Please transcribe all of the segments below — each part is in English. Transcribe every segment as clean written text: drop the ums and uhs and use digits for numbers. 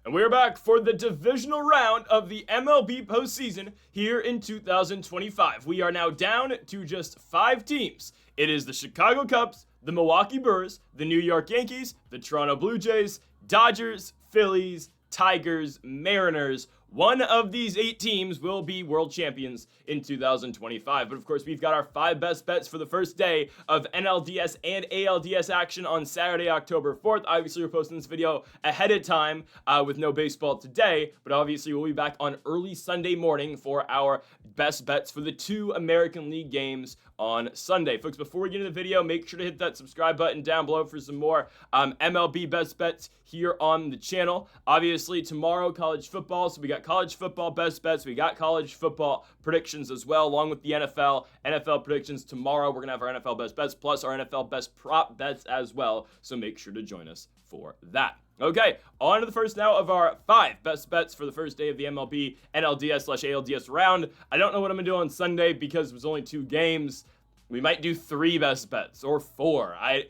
And we're back for the divisional round of the MLB postseason here in 2025. We are now down to just 5 teams. It is the Chicago Cubs, the Milwaukee Brewers, the New York Yankees, the Toronto Blue Jays, Dodgers, Phillies, Tigers, Mariners. One of these 8 teams will be world champions in 2025. But of course, we've got our 5 best bets for the first day of NLDS and ALDS action on Saturday, October 4th. Obviously, we're posting this video ahead of time with no baseball today. But obviously, we'll be back on early Sunday morning for our best bets for the 2 American League games on Sunday. Folks, before we get into the video, make sure to hit that subscribe button down below for some more MLB best bets here on the channel. Obviously, tomorrow, college football. So we got college football best bets. We got college football predictions as well, along with the NFL predictions. Tomorrow, we're going to have our NFL best bets plus our NFL best prop bets as well. So make sure to join us for that. Okay, on to the first now of our 5 best bets for the first day of the MLB NLDS/ALDS round. I don't know what I'm going to do on Sunday because it was only 2 games. We might do 3 best bets or 4. I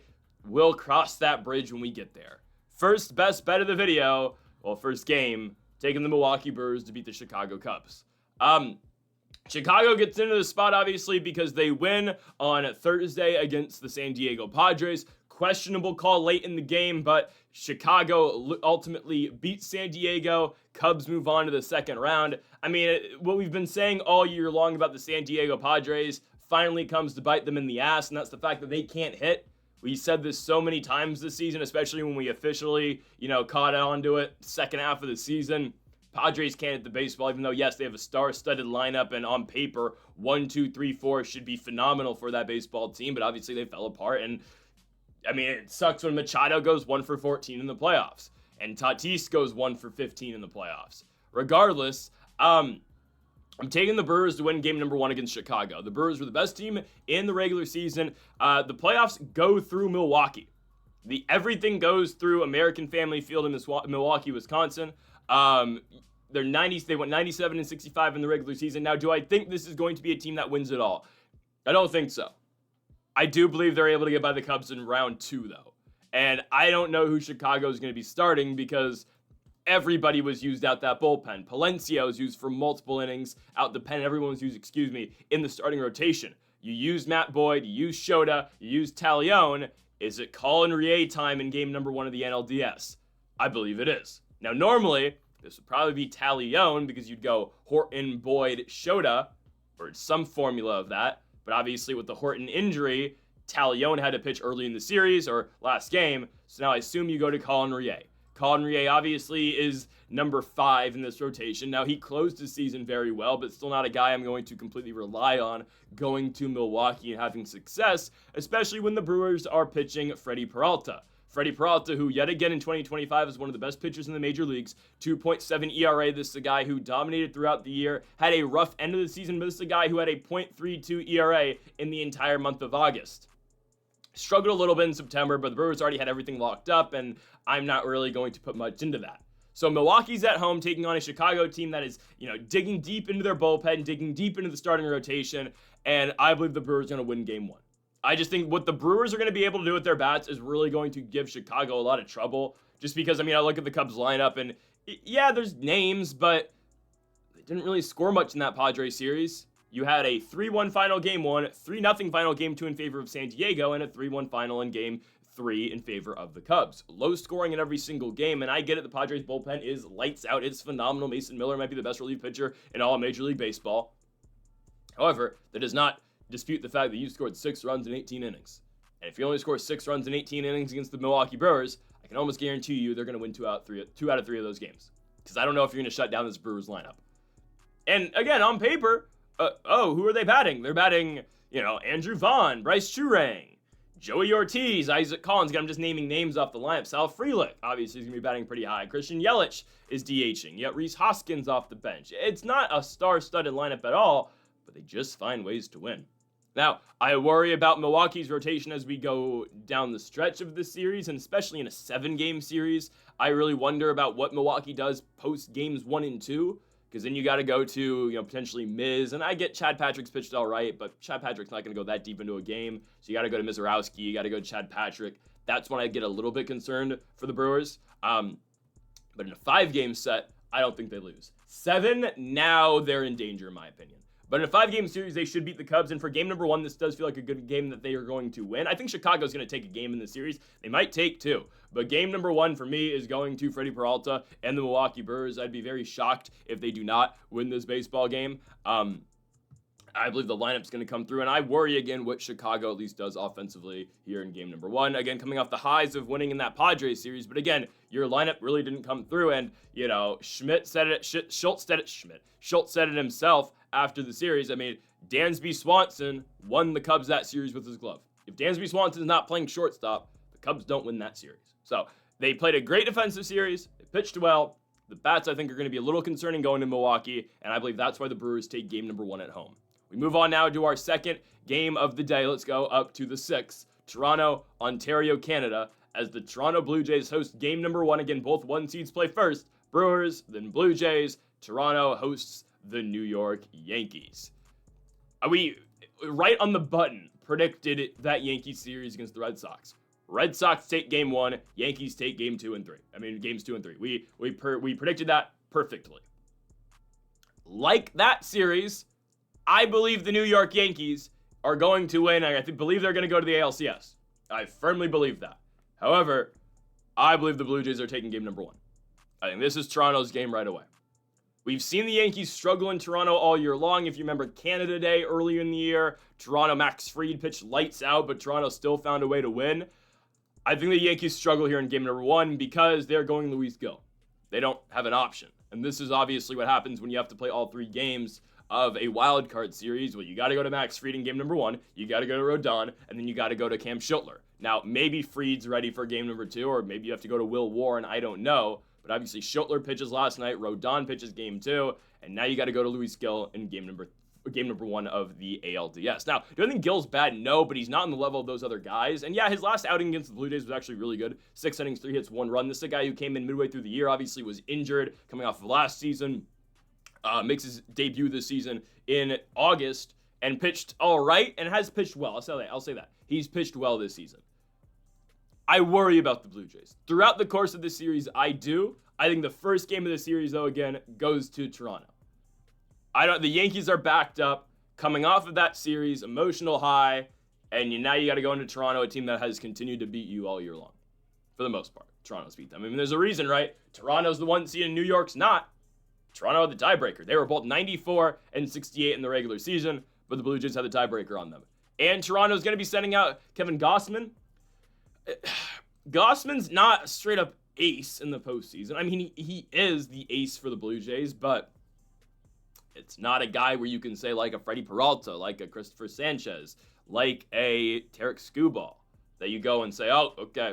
will cross that bridge when we get there. First best bet of the video, well, first game, taking the Milwaukee Brewers to beat the Chicago Cubs. Chicago gets into the spot, obviously, because they win on Thursday against the San Diego Padres. Questionable call late in the game, but Chicago ultimately beats San Diego. Cubs move on to the second round. I mean, what we've been saying all year long about the San Diego Padres finally comes to bite them in the ass, and that's the fact that they can't hit. We said this so many times this season, especially when we officially, caught on to it second half of the season. Padres can't hit the baseball, even though, yes, they have a star-studded lineup, and on paper, 1, 2, 3, 4 should be phenomenal for that baseball team, but obviously they fell apart, and I mean, it sucks when Machado goes 1 for 14 in the playoffs, and Tatis goes 1 for 15 in the playoffs. Regardless, I'm taking the Brewers to win game number 1 against Chicago. The Brewers were the best team in the regular season. The playoffs go through Milwaukee. Everything goes through American Family Field in Milwaukee, Wisconsin. They went 97 and 65 in the regular season. Now, do I think this is going to be a team that wins it all? I don't think so. I do believe they're able to get by the Cubs in round 2, though. And I don't know who Chicago is going to be starting because everybody was used out that bullpen. Palencia was used for multiple innings out the pen. Everyone was used, in the starting rotation. You used Matt Boyd, you used Shota, you used Talion. Is it Colin Rie time in game number 1 of the NLDS? I believe it is. Now, normally, this would probably be Talion because you'd go Horton, Boyd, Shota, or some formula of that. But obviously, with the Horton injury, Talion had to pitch early in the series or last game. So now I assume you go to Colin Rie. Colin Rie obviously is number 5 in this rotation. Now, he closed his season very well, but still not a guy I'm going to completely rely on going to Milwaukee and having success, especially when the Brewers are pitching Freddie Peralta. Freddie Peralta, who yet again in 2025 is one of the best pitchers in the major leagues, 2.7 ERA. This is a guy who dominated throughout the year, had a rough end of the season, but this is a guy who had a .32 ERA in the entire month of August. Struggled a little bit in September, but the Brewers already had everything locked up, and I'm not really going to put much into that. So Milwaukee's at home taking on a Chicago team that is, digging deep into their bullpen, digging deep into the starting rotation, and I believe the Brewers are going to win game 1. I just think what the Brewers are going to be able to do with their bats is really going to give Chicago a lot of trouble. Just because, I look at the Cubs lineup and, yeah, there's names, but they didn't really score much in that Padres series. You had a 3-1 final game 1, 3-0 final game 2 in favor of San Diego, and a 3-1 final in game 3 in favor of the Cubs. Low scoring in every single game, and I get it, the Padres bullpen is lights out. It's phenomenal. Mason Miller might be the best relief pitcher in all of Major League Baseball. However, that does not dispute the fact that you scored 6 runs in 18 innings. And if you only score 6 runs in 18 innings against the Milwaukee Brewers, I can almost guarantee you they're going to win 2 out of 3 of those games. Because I don't know if you're going to shut down this Brewers lineup. And again, on paper, who are they batting? They're batting, Andrew Vaughn, Bryce Turang, Joey Ortiz, Isaac Collins. Again, I'm just naming names off the lineup. Sal Frelick, obviously, is going to be batting pretty high. Christian Yelich is DHing. You got Rhys Hoskins off the bench. It's not a star-studded lineup at all, but they just find ways to win. Now, I worry about Milwaukee's rotation as we go down the stretch of this series, and especially in a 7-game series. I really wonder about what Milwaukee does post games 1 and 2, because then you got to go to, potentially Miz, and I get Chad Patrick's pitched all right, but Chad Patrick's not going to go that deep into a game, so you got to go to Mizorowski, you got to go to Chad Patrick. That's when I get a little bit concerned for the Brewers. But in a 5-game set, I don't think they lose. 7, now they're in danger, in my opinion. But in a 5-game series, they should beat the Cubs. And for game number 1, this does feel like a good game that they are going to win. I think Chicago's going to take a game in the series. They might take 2. But game number 1 for me is going to Freddie Peralta and the Milwaukee Brewers. I'd be very shocked if they do not win this baseball game. I believe the lineup's going to come through, and I worry again what Chicago at least does offensively here in game number 1. Again, coming off the highs of winning in that Padres series, but again, your lineup really didn't come through, and, Schultz said it himself after the series. I mean, Dansby Swanson won the Cubs that series with his glove. If Dansby Swanson is not playing shortstop, the Cubs don't win that series. So, they played a great defensive series, they pitched well. The bats, I think, are going to be a little concerning going to Milwaukee, and I believe that's why the Brewers take game number 1 at home. We move on now to our second game of the day. Let's go up to the 6th. Toronto, Ontario, Canada, as the Toronto Blue Jays host game number 1. Again, both 1 seeds play first. Brewers, then Blue Jays. Toronto hosts the New York Yankees. We, right on the button, predicted that Yankees series against the Red Sox. Red Sox take game 1. Yankees take game 2 and 3. Games 2 and 3. We predicted that perfectly. Like that series, I believe the New York Yankees are going to win. I believe they're going to go to the ALCS. I firmly believe that. However, I believe the Blue Jays are taking game number 1. I think this is Toronto's game right away. We've seen the Yankees struggle in Toronto all year long. If you remember Canada Day earlier in the year, Toronto, Max Fried pitched lights out, but Toronto still found a way to win. I think the Yankees struggle here in game number 1 because they're going Luis Gil. They don't have an option. And this is obviously what happens when you have to play all 3 games of a wild card series. Well, you got to go to Max Fried in game number 1, you got to go to Rodon, and then you got to go to Cam Schiltler. Now, maybe Fried's ready for game number 2, or maybe you have to go to Will Warren, I don't know. But obviously, Schiltler pitches last night, Rodon pitches game 2, and now you got to go to Luis Gil in game number 1 of the ALDS. Now, do I think Gil's bad? No, but he's not on the level of those other guys. And yeah, his last outing against the Blue Jays was actually really good. 6 innings, 3 hits, 1 run. This is a guy who came in midway through the year, obviously was injured, coming off of last season. Makes his debut this season in August and pitched all right and has pitched well. I'll say that. He's pitched well this season. I worry about the Blue Jays. Throughout the course of this series, I do. I think the first game of the series, though, again, goes to Toronto. The Yankees are backed up, coming off of that series, emotional high, and now you got to go into Toronto, a team that has continued to beat you all year long. For the most part, Toronto's beat them. There's a reason, right? Toronto's the 1 seed and New York's not. Toronto had the tiebreaker. They were both 94 and 68 in the regular season, but the Blue Jays had the tiebreaker on them. And Toronto's going to be sending out Kevin Gausman. Gausman's not a straight-up ace in the postseason. He is the ace for the Blue Jays, but it's not a guy where you can say like a Freddie Peralta, like a Christopher Sanchez, like a Tarek Skubal, that you go and say, oh, okay,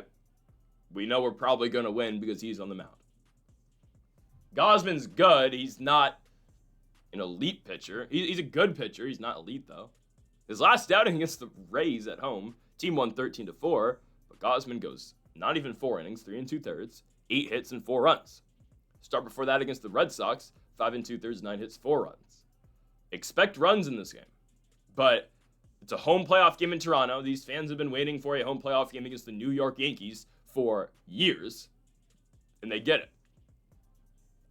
we know we're probably going to win because he's on the mound. Gausman's good. He's not an elite pitcher. He's a good pitcher. He's not elite, though. His last outing against the Rays at home, team won 13-4, but Gausman goes not even 4 innings, 3 2/3, 8 hits and 4 runs. Start before that against the Red Sox, 5 2/3, 9 hits, 4 runs. Expect runs in this game, but it's a home playoff game in Toronto. These fans have been waiting for a home playoff game against the New York Yankees for years, and they get it.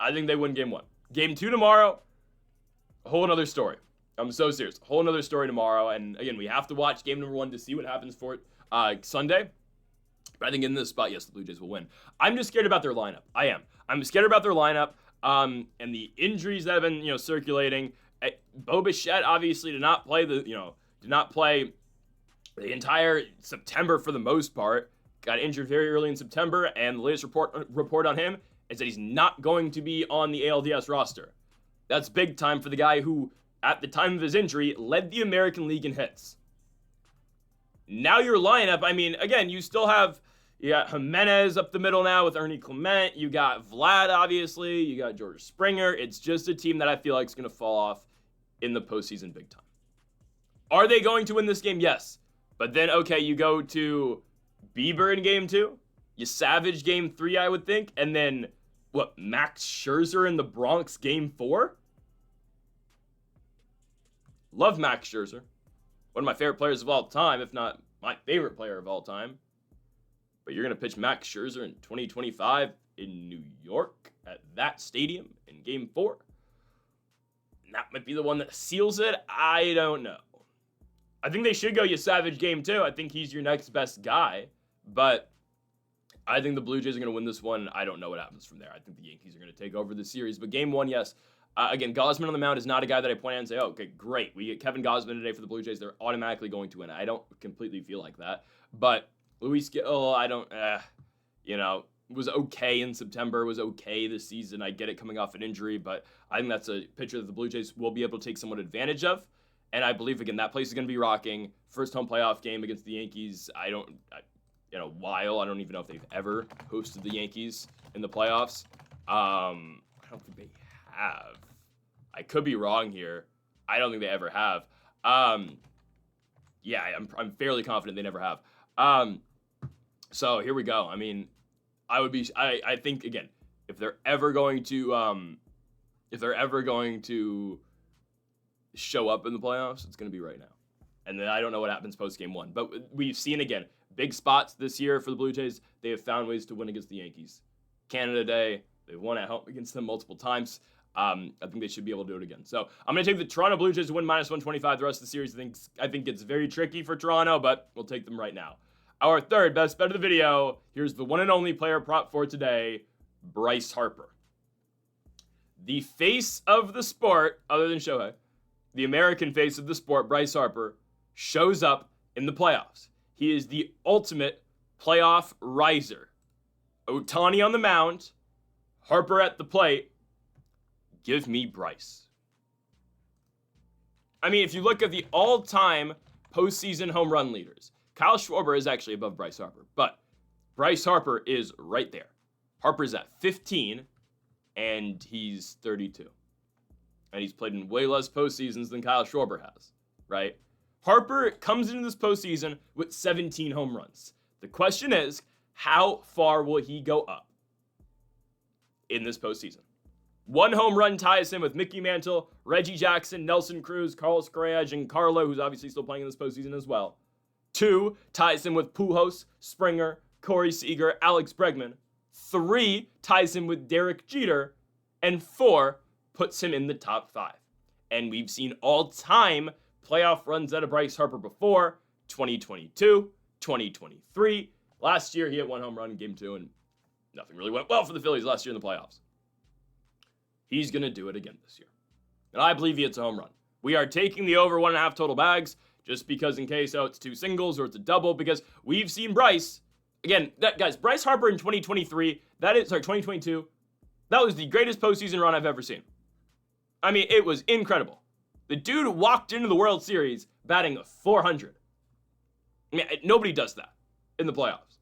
I think they win game 1. Game 2 tomorrow, a whole another story. I'm so serious. A whole another story tomorrow. And again, we have to watch game number 1 to see what happens for Sunday. But I think in this spot, yes, the Blue Jays will win. I'm just scared about their lineup. I am. I'm scared about their lineup and the injuries that have been, circulating. Bo Bichette obviously did not play the entire September for the most part. Got injured very early in September, and the latest report on him is that he's not going to be on the ALDS roster. That's big time for the guy who, at the time of his injury, led the American League in hits. Now your lineup, again, you still have, you got Jimenez up the middle now with Ernie Clement. You got Vlad, obviously. You got George Springer. It's just a team that I feel like is going to fall off in the postseason big time. Are they going to win this game? Yes. But then, okay, you go to Bieber in game 2. You savage game 3, I would think. And then, Max Scherzer in the Bronx game 4? Love Max Scherzer. One of my favorite players of all time, if not my favorite player of all time. But you're going to pitch Max Scherzer in 2025 in New York at that stadium in Game 4. And that might be the one that seals it. I don't know. I think they should go Savage Game 2. I think he's your next best guy. But I think the Blue Jays are going to win this one. I don't know what happens from there. I think the Yankees are going to take over the series. But Game 1, yes. Again, Gausman on the mound is not a guy that I point out and say, oh, okay, great. We get Kevin Gausman today for the Blue Jays. They're automatically going to win. I don't completely feel like that. But Luis Gil, I don't, was okay in September, was okay this season. I get it coming off an injury, but I think that's a pitcher that the Blue Jays will be able to take somewhat advantage of. And I believe, again, that place is going to be rocking. First home playoff game against the Yankees. In a while, I don't even know if they've ever hosted the Yankees in the playoffs. I don't think they have. I could be wrong here. I don't think they ever have. I'm fairly confident they never have. So here we go. I mean, I think, again, if they're ever going to show up in the playoffs, it's going to be right now. And then I don't know what happens post Game 1. But we've seen, again, big spots this year for the Blue Jays. They have found ways to win against the Yankees. Canada Day, they've won at home against them multiple times. I think they should be able to do it again. So I'm going to take the Toronto Blue Jays to win -125 the rest of the series. I think it's very tricky for Toronto, but we'll take them right now. Our third best bet of the video. Here's the one and only player prop for today, Bryce Harper. The face of the sport, other than Shohei, the American face of the sport, Bryce Harper, shows up in the playoffs. He is the ultimate playoff riser. Ohtani on the mound, Harper at the plate. Give me Bryce. I mean, if you look at the all-time postseason home run leaders, Kyle Schwarber is actually above Bryce Harper, but Bryce Harper is right there. Harper's at 15, and he's 32. And he's played in way less postseasons than Kyle Schwarber has, right? Harper comes into this postseason with 17 home runs. The question is, how far will he go up in this postseason? 1 home run ties him with Mickey Mantle, Reggie Jackson, Nelson Cruz, Carlos Correa, Giancarlo, who's obviously still playing in this postseason as well. 2 ties him with Pujols, Springer, Corey Seager, Alex Bregman. 3 ties him with Derek Jeter. And 4 puts him in the top 5. And we've seen all-time playoff runs out of Bryce Harper before. 2022, 2023. Last year, he hit 1 home run in Game 2, and nothing really went well for the Phillies last year in the playoffs. He's going to do it again this year. And I believe he hits a home run. We are taking the over 1.5 total bags, just because in case, it's 2 singles or it's a double, because we've seen Bryce. Again, guys, Bryce Harper in 2022, that was the greatest postseason run I've ever seen. I mean, it was incredible. The dude walked into the World Series batting .400. I mean, nobody does that in the playoffs.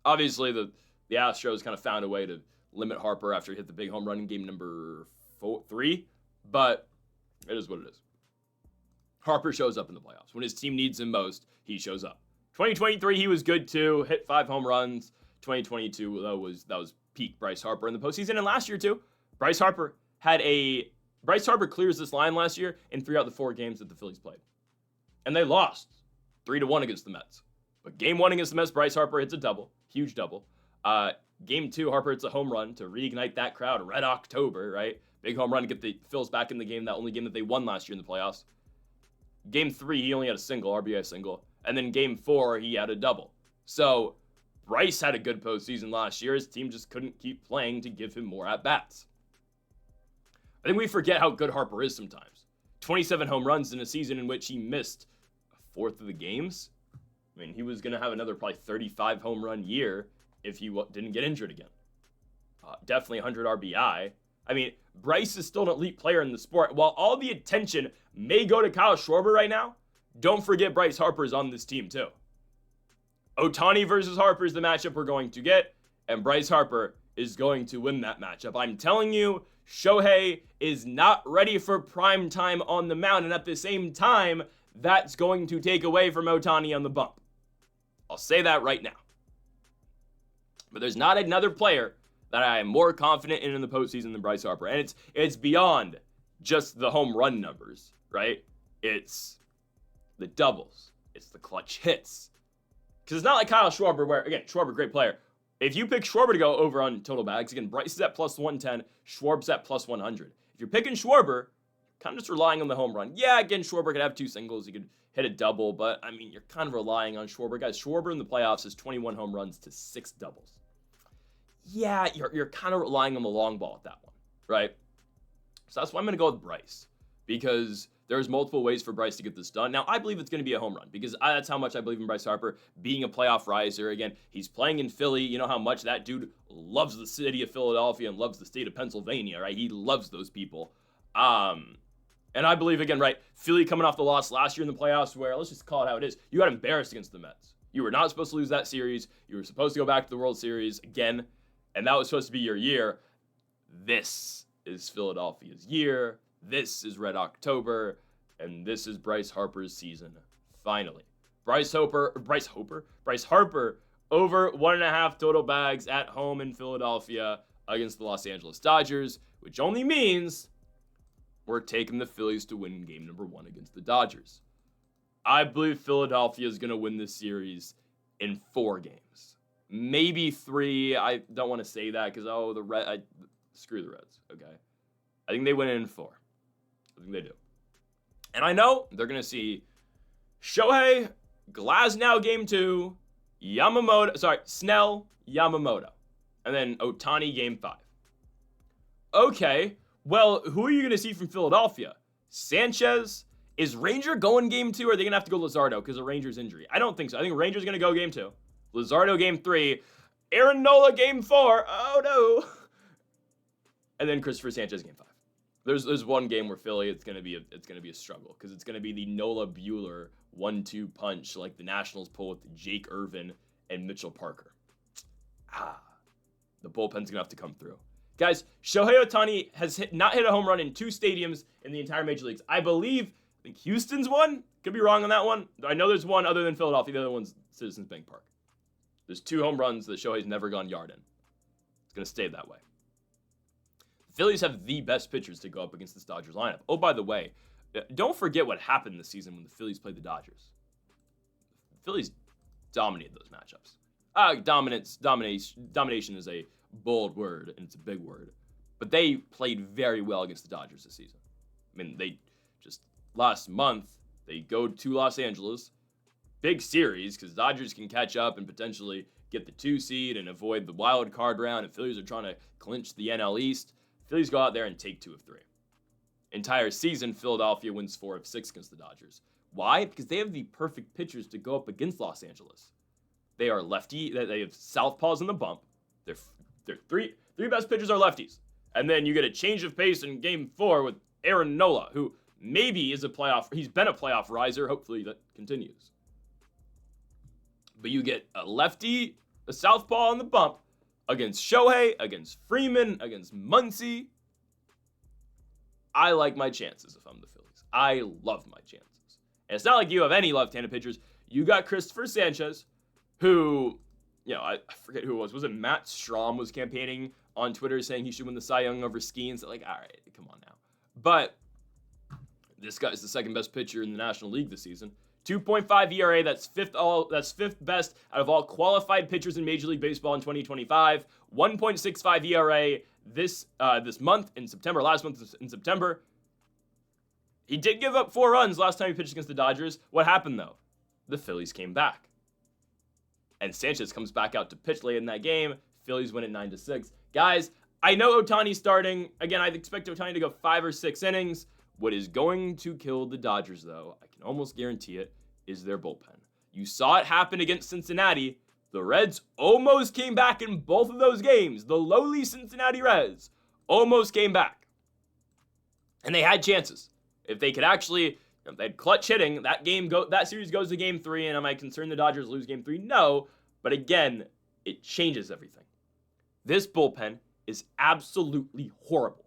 Obviously, the Astros kind of found a way to limit Harper after he hit the big home run in game number 3, but it is what it is. Harper shows up in the playoffs. When his team needs him most, he shows up. 2023, he was good too, hit 5 home runs. 2022, that was peak Bryce Harper in the postseason. And last year too, Bryce Harper clears this line last year in 3 out of the 4 games that the Phillies played. And they lost 3-1 against the Mets. But game 1 against the Mets, Bryce Harper hits a double, huge double. Game 2, Harper hits a home run to reignite that crowd. Red October, right? Big home run to get the Phils back in the game, that only game that they won last year in the playoffs. Game 3, he only had a single, RBI single. And then game 4, he had a double. So Bryce had a good postseason last year. His team just couldn't keep playing to give him more at-bats. I think we forget how good Harper is sometimes. 27 home runs in a season in which he missed a fourth of the games. I mean, he was going to have another probably 35 home run year if he didn't get injured again. Definitely 100 RBI. I mean, Bryce is still an elite player in the sport. While all the attention may go to Kyle Schwarber right now, don't forget Bryce Harper is on this team too. Ohtani versus Harper is the matchup we're going to get, and Bryce Harper is going to win that matchup. I'm telling you, Shohei is not ready for prime time on the mound, and at the same time, that's going to take away from Ohtani on the bump. I'll say that right now. But there's not another player that I am more confident in the postseason than Bryce Harper. And it's beyond just the home run numbers, right? It's the doubles. It's the clutch hits. Because it's not like Kyle Schwarber where, again, Schwarber, great player. If you pick Schwarber to go over on total bags, again, Bryce is at plus 110, Schwarb's at plus 100. If you're picking Schwarber, kind of just relying on the home run. Yeah, again, Schwarber could have 2 singles. He could hit a double, but, I mean, you're kind of relying on Schwarber. Guys, Schwarber in the playoffs has 21 home runs to 6 doubles. Yeah, you're kind of relying on the long ball at that one, right? So that's why I'm going to go with Bryce, because there's multiple ways for Bryce to get this done. Now, I believe it's going to be a home run, because that's how much I believe in Bryce Harper being a playoff riser. Again, he's playing in Philly. You know how much that dude loves the city of Philadelphia and loves the state of Pennsylvania, right? He loves those people. And I believe, again, right, Philly coming off the loss last year in the playoffs where, let's just call it how it is, you got embarrassed against the Mets. You were not supposed to lose that series. You were supposed to go back to the World Series again, and that was supposed to be your year. This is Philadelphia's year. This is Red October, and this is Bryce Harper's season, finally. Bryce Harper over 1.5 total bags at home in Philadelphia against the Los Angeles Dodgers, which only means we're taking the Phillies to win game number 1 against the Dodgers. I believe Philadelphia is going to win this series in 4 games. Maybe 3. I don't want to say that because, screw the Reds, okay? I think they win it in 4. I think they do. And I know they're going to see Shohei, Glasnow game 2, Snell, Yamamoto, and then Ohtani game 5. Okay, well, who are you going to see from Philadelphia? Sanchez? Is Ranger going game 2, or are they going to have to go Luzardo because of Ranger's injury? I don't think so. I think Ranger's going to go game 2. Luzardo game 3. Aaron Nola game 4. Oh, no. And then Christopher Sanchez game 5. There's one game where Philly, it's going to be a struggle because it's going to be the Nola Buehler 1-2 punch like the Nationals pull with Jake Irvin and Mitchell Parker. The bullpen's going to have to come through. Guys, Shohei Ohtani has not hit a home run in 2 stadiums in the entire Major Leagues. I think Houston's one. Could be wrong on that one. I know there's one other than Philadelphia. The other one's Citizens Bank Park. There's 2 home runs that Shohei's never gone yard in. It's going to stay that way. The Phillies have the best pitchers to go up against this Dodgers lineup. Oh, by the way, don't forget what happened this season when the Phillies played the Dodgers. The Phillies dominated those matchups. Domination is a bold word, and it's a big word. But they played very well against the Dodgers this season. I mean, they just last month, they go to Los Angeles. Big series, because Dodgers can catch up and potentially get the 2 seed and avoid the wild card round, and Phillies are trying to clinch the NL East. Phillies go out there and take 2 of 3. Entire season, Philadelphia wins 4 of 6 against the Dodgers. Why? Because they have the perfect pitchers to go up against Los Angeles. They are lefty. They have southpaws in the bump. Their three best pitchers are lefties. And then you get a change of pace in game 4 with Aaron Nola, who maybe is he's been a playoff riser. Hopefully that continues. But you get a lefty, a southpaw on the bump against Shohei, against Freeman, against Muncy. I like my chances if I'm the Phillies. I love my chances. And it's not like you have any left-handed pitchers. You got Christopher Sanchez, who, I forget who it was. Was it Matt Strahm was campaigning on Twitter saying he should win the Cy Young over Skeens? So all right, come on now. But this guy's the second best pitcher in the National League this season. 2.5 ERA, that's fifth best out of all qualified pitchers in Major League Baseball in 2025. 1.65 ERA this month in September, last month in September. He did give up 4 runs last time he pitched against the Dodgers. What happened though? The Phillies came back. And Sanchez comes back out to pitch late in that game. Phillies win it 9-6. Guys, I know Ohtani's starting. Again, I expect Ohtani to go 5 or 6 innings. What is going to kill the Dodgers, though, I can almost guarantee it, is their bullpen. You saw it happen against Cincinnati. The Reds almost came back in both of those games. The lowly Cincinnati Reds almost came back. And they had chances. If they could actually, if they had clutch hitting, that series goes to game 3, and am I concerned the Dodgers lose game 3? No. But again, it changes everything. This bullpen is absolutely horrible.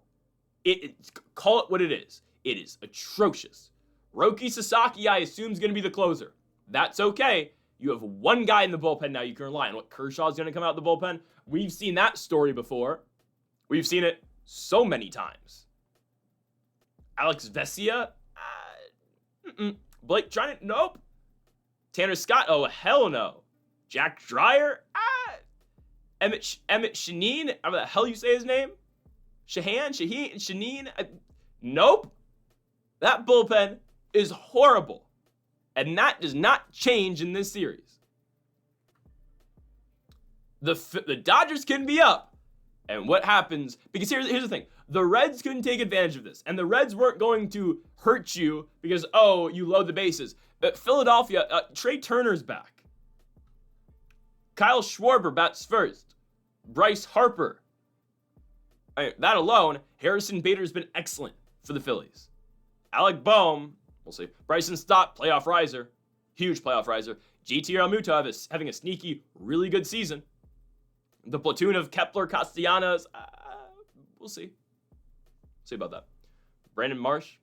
Call it what it is. It is atrocious. Roki Sasaki, I assume, is going to be the closer. That's okay. You have one guy in the bullpen now you can rely on. What, Kershaw's going to come out of the bullpen? We've seen that story before. We've seen it so many times. Alex Vesia? Blake Treinen? Nope. Tanner Scott? Oh, hell no. Jack Dreyer? Emmett Shaneen, how the hell you say his name? Shaneen? Nope. That bullpen is horrible. And that does not change in this series. The Dodgers can be up. And what happens, because here's the thing. The Reds couldn't take advantage of this. And the Reds weren't going to hurt you because, oh, you load the bases. But Philadelphia, Trey Turner's back. Kyle Schwarber bats first. Bryce Harper. That alone, Harrison Bader's been excellent for the Phillies. Alec Boehm, we'll see. Bryson Stott, playoff riser. Huge playoff riser. JT Realmuto is having a sneaky, really good season. The platoon of Kepler, Castellanos, we'll see. See about that. Brandon Marsh.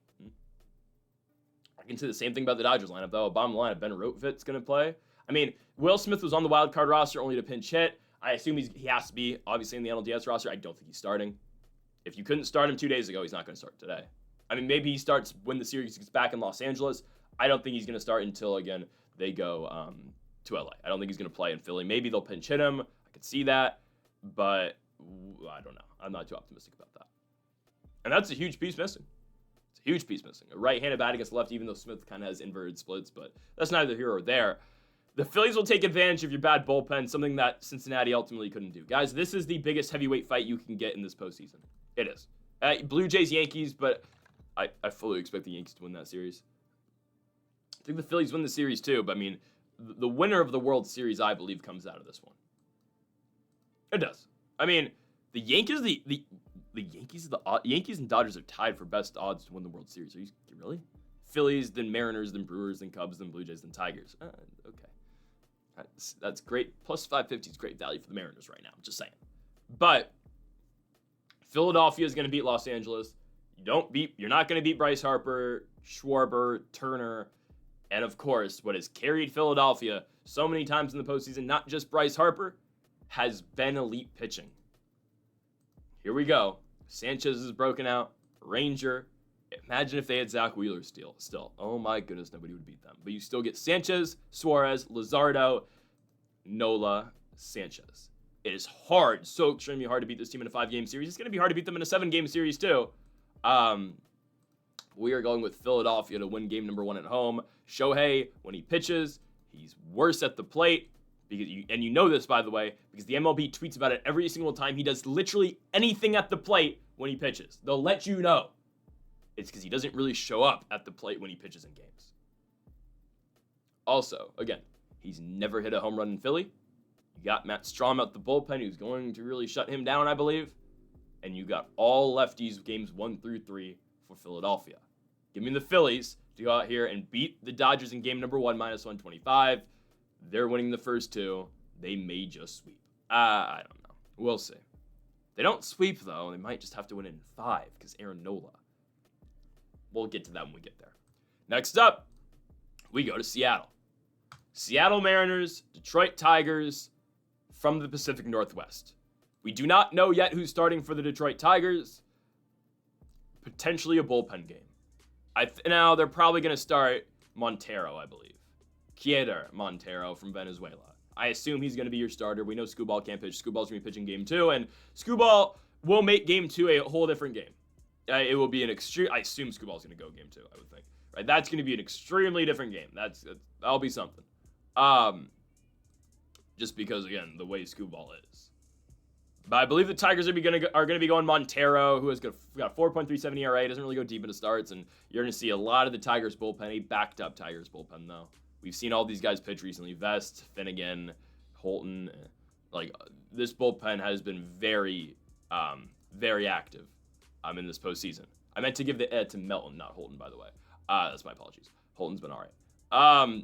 I can say the same thing about the Dodgers lineup, though. Bottom line, Ben Rotfit's going to play. I mean, Will Smith was on the wild card roster only to pinch hit. I assume he has to be, obviously, in the NLDS roster. I don't think he's starting. If you couldn't start him 2 days ago, he's not going to start today. I mean, maybe he starts when the series gets back in Los Angeles. I don't think he's going to start until, again, they go to LA. I don't think he's going to play in Philly. Maybe they'll pinch hit him. I could see that. But I don't know. I'm not too optimistic about that. And that's a huge piece missing. It's a huge piece missing. A right-handed bat against left, even though Smith kind of has inverted splits, but that's neither here or there. The Phillies will take advantage of your bad bullpen, something that Cincinnati ultimately couldn't do. Guys, this is the biggest heavyweight fight you can get in this postseason. It is. Blue Jays, Yankees, but I fully expect the Yankees to win that series. I think the Phillies win the series too, but I mean, the winner of the World Series, I believe, comes out of this one. It does. I mean, the Yankees, Yankees and Dodgers are tied for best odds to win the World Series. Are you really? Phillies, then Mariners, then Brewers, then Cubs, then Blue Jays, then Tigers. Okay. That's great. Plus 550 is great value for the Mariners right now. Just saying. But Philadelphia is going to beat Los Angeles. You're not going to beat Bryce Harper, Schwarber, Turner, and of course, what has carried Philadelphia so many times in the postseason, not just Bryce Harper, has been elite pitching. Here we go. Sanchez is broken out. Ranger. Imagine if they had Zach Wheeler still. Oh my goodness, nobody would beat them. But you still get Sanchez, Suarez, Luzardo, Nola, Sanchez. It is hard, so extremely hard to beat this team in a 5-game series. It's going to be hard to beat them in a 7-game series too. We are going with Philadelphia to win game number 1 at home. Shohei, when he pitches, he's worse at the plate. And you know this, by the way, because the MLB tweets about it every single time he does literally anything at the plate when he pitches. They'll let you know. It's because he doesn't really show up at the plate when he pitches in games. Also, again, he's never hit a home run in Philly. You got Matt Strahm at the bullpen, who's going to really shut him down, I believe. And you got all lefties games 1 through 3 for Philadelphia. Give me the Phillies to go out here and beat the Dodgers in game number 1, minus 125. They're winning the first 2. They may just sweep. I don't know. We'll see. They don't sweep, though. They might just have to win in 5 because Aaron Nola. We'll get to that when we get there. Next up, we go to Seattle. Seattle Mariners, Detroit Tigers from the Pacific Northwest. We do not know yet who's starting for the Detroit Tigers. Potentially a bullpen game. Now, they're probably going to start Montero, I believe. Kieter Montero from Venezuela. I assume he's going to be your starter. We know Skubal can't pitch. Skubal's going to be pitching game 2, and Skubal will make game 2 a whole different game. It will be an extreme. I assume Skubal's going to go game 2, I would think. Right? That's going to be an extremely different game. That'll be something. Just because, again, the way Skubal is. But I believe the Tigers are going to be going Montero, who has got 4.37 ERA, doesn't really go deep into starts, and you're going to see a lot of the Tigers bullpen, a backed up Tigers bullpen, though. We've seen all these guys pitch recently. Vest, Finnegan, Holton. This bullpen has been very, very active in this postseason. I meant to give the ed to Melton, not Holton, by the way. That's my apologies. Holton's been all right.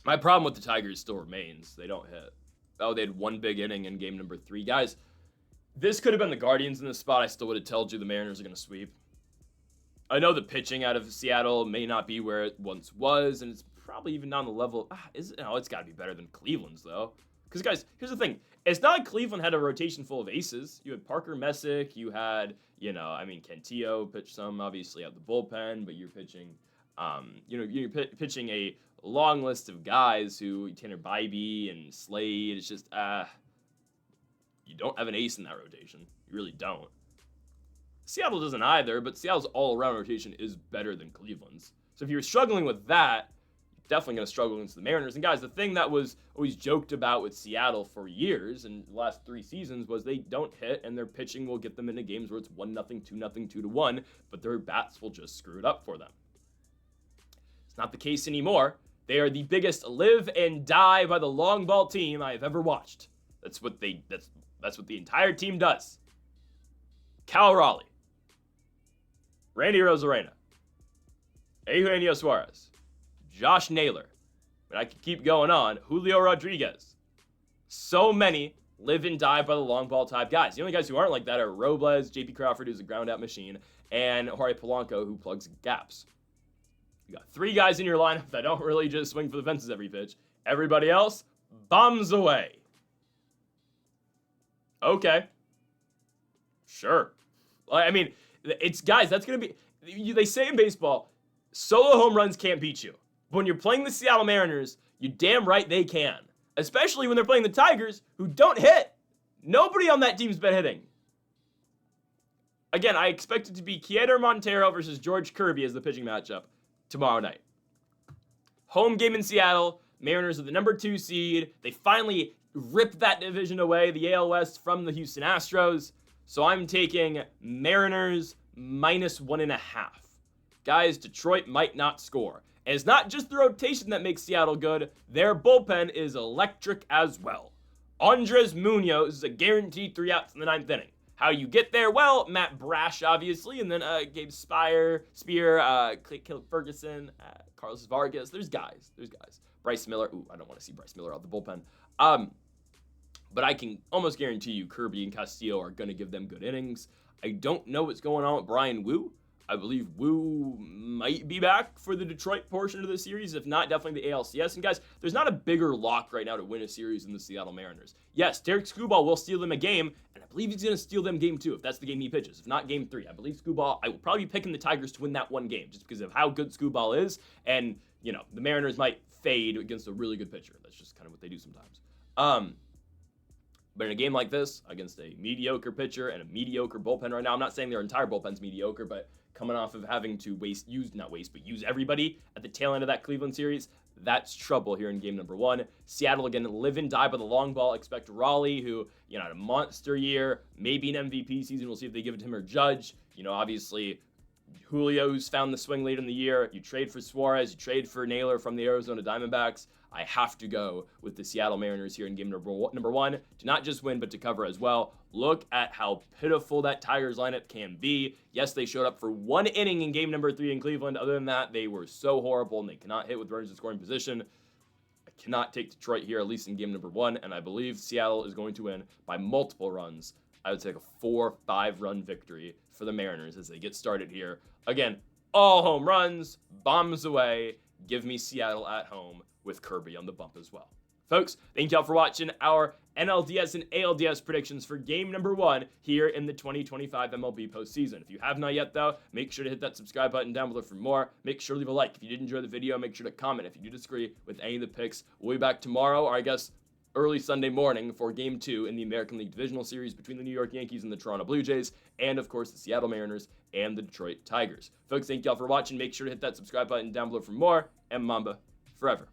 My problem with the Tigers still remains. They don't hit. Oh, they had one big inning in game number 3. Guys, this could have been the Guardians in this spot. I still would have told you the Mariners are going to sweep. I know the pitching out of Seattle may not be where it once was, and it's probably even on the level. It's got to be better than Cleveland's, though. Because, guys, here's the thing. It's not like Cleveland had a rotation full of aces. You had Parker Messick. You had, Cantillo pitched some, obviously, at the bullpen, but you're pitching, you're pitching a long list of guys Tanner Bybee and Slade. It's just, You don't have an ace in that rotation. You really don't. Seattle doesn't either, but Seattle's all-around rotation is better than Cleveland's. So if you're struggling with that, you're definitely going to struggle against the Mariners. And guys, the thing that was always joked about with Seattle for years and the last 3 seasons was they don't hit, and their pitching will get them into games where it's 1-0, 2-0, 2-1, but their bats will just screw it up for them. It's not the case anymore. They are the biggest live and die by the long ball team I have ever watched. That's what the entire team does. Cal Raleigh, Randy Rosarena, Eugenio Suarez, Josh Naylor, and I could keep going on, Julio Rodriguez. So many live and die by the long ball type guys. The only guys who aren't like that are Robles, JP Crawford, who's a ground out machine, and Jorge Polanco, who plugs gaps. You got 3 guys in your lineup that don't really just swing for the fences every pitch. Everybody else bombs away. Okay. Sure. I mean, it's guys, that's going to be, they say in baseball, solo home runs can't beat you. But when you're playing the Seattle Mariners, you're damn right they can. Especially when they're playing the Tigers, who don't hit. Nobody on that team's been hitting. Again, I expect it to be Kieter Montero versus George Kirby as the pitching matchup tomorrow night. Home game in Seattle. Mariners are the number 2 seed. They finally ripped that division away, the AL West, from the Houston Astros. So I'm taking Mariners -1.5. Guys, Detroit might not score. And it's not just the rotation that makes Seattle good. Their bullpen is electric as well. Andres Munoz is a guaranteed 3 outs in the 9th inning. How you get there? Well, Matt Brash, obviously, and then Gabe Spear, Caleb Ferguson, Carlos Vargas. There's guys. Bryce Miller. Ooh, I don't want to see Bryce Miller out the bullpen. But I can almost guarantee you Kirby and Castillo are going to give them good innings. I don't know what's going on with Brian Wu. I believe Wu might be back for the Detroit portion of the series. If not, definitely the ALCS. And guys, there's not a bigger lock right now to win a series than the Seattle Mariners. Yes, Derek Skubal will steal them a game, and I believe he's going to steal them game 2 if that's the game he pitches. If not, game 3. I believe Skubal, I will probably be picking the Tigers to win that one game just because of how good Skubal is. And, you know, the Mariners might fade against a really good pitcher. That's just kind of what they do sometimes. But in a game like this, against a mediocre pitcher and a mediocre bullpen right now, I'm not saying their entire bullpen's mediocre, but coming off of having to use everybody at the tail end of that Cleveland series, that's trouble here in game number 1. Seattle, again, live and die by the long ball. Expect Raleigh, who, you know, had a monster year, maybe an MVP season. We'll see if they give it to him or Judge. You know, obviously, Julio's found the swing late in the year. You trade for Suarez, you trade for Naylor from the Arizona Diamondbacks. I have to go with the Seattle Mariners here in game number 1 to not just win, but to cover as well. Look at how pitiful that Tigers lineup can be. Yes, they showed up for 1 inning in game number 3 in Cleveland. Other than that, they were so horrible, and they cannot hit with runners in scoring position. I cannot take Detroit here, at least in game number 1, and I believe Seattle is going to win by multiple runs. I would take a 4-5 run victory for the Mariners as they get started here. Again, all home runs, bombs away. Give me Seattle at home with Kirby on the bump as well. Folks, thank y'all for watching our NLDS and ALDS predictions for game number 1 here in the 2025 MLB postseason. If you have not yet, though, make sure to hit that subscribe button down below for more. Make sure to leave a like if you did enjoy the video. Make sure to comment if you do disagree with any of the picks. We'll be back tomorrow, or I guess early Sunday morning, for Game 2 in the American League Divisional Series between the New York Yankees and the Toronto Blue Jays, and, of course, the Seattle Mariners and the Detroit Tigers. Folks, thank y'all for watching. Make sure to hit that subscribe button down below for more, and Mamba forever.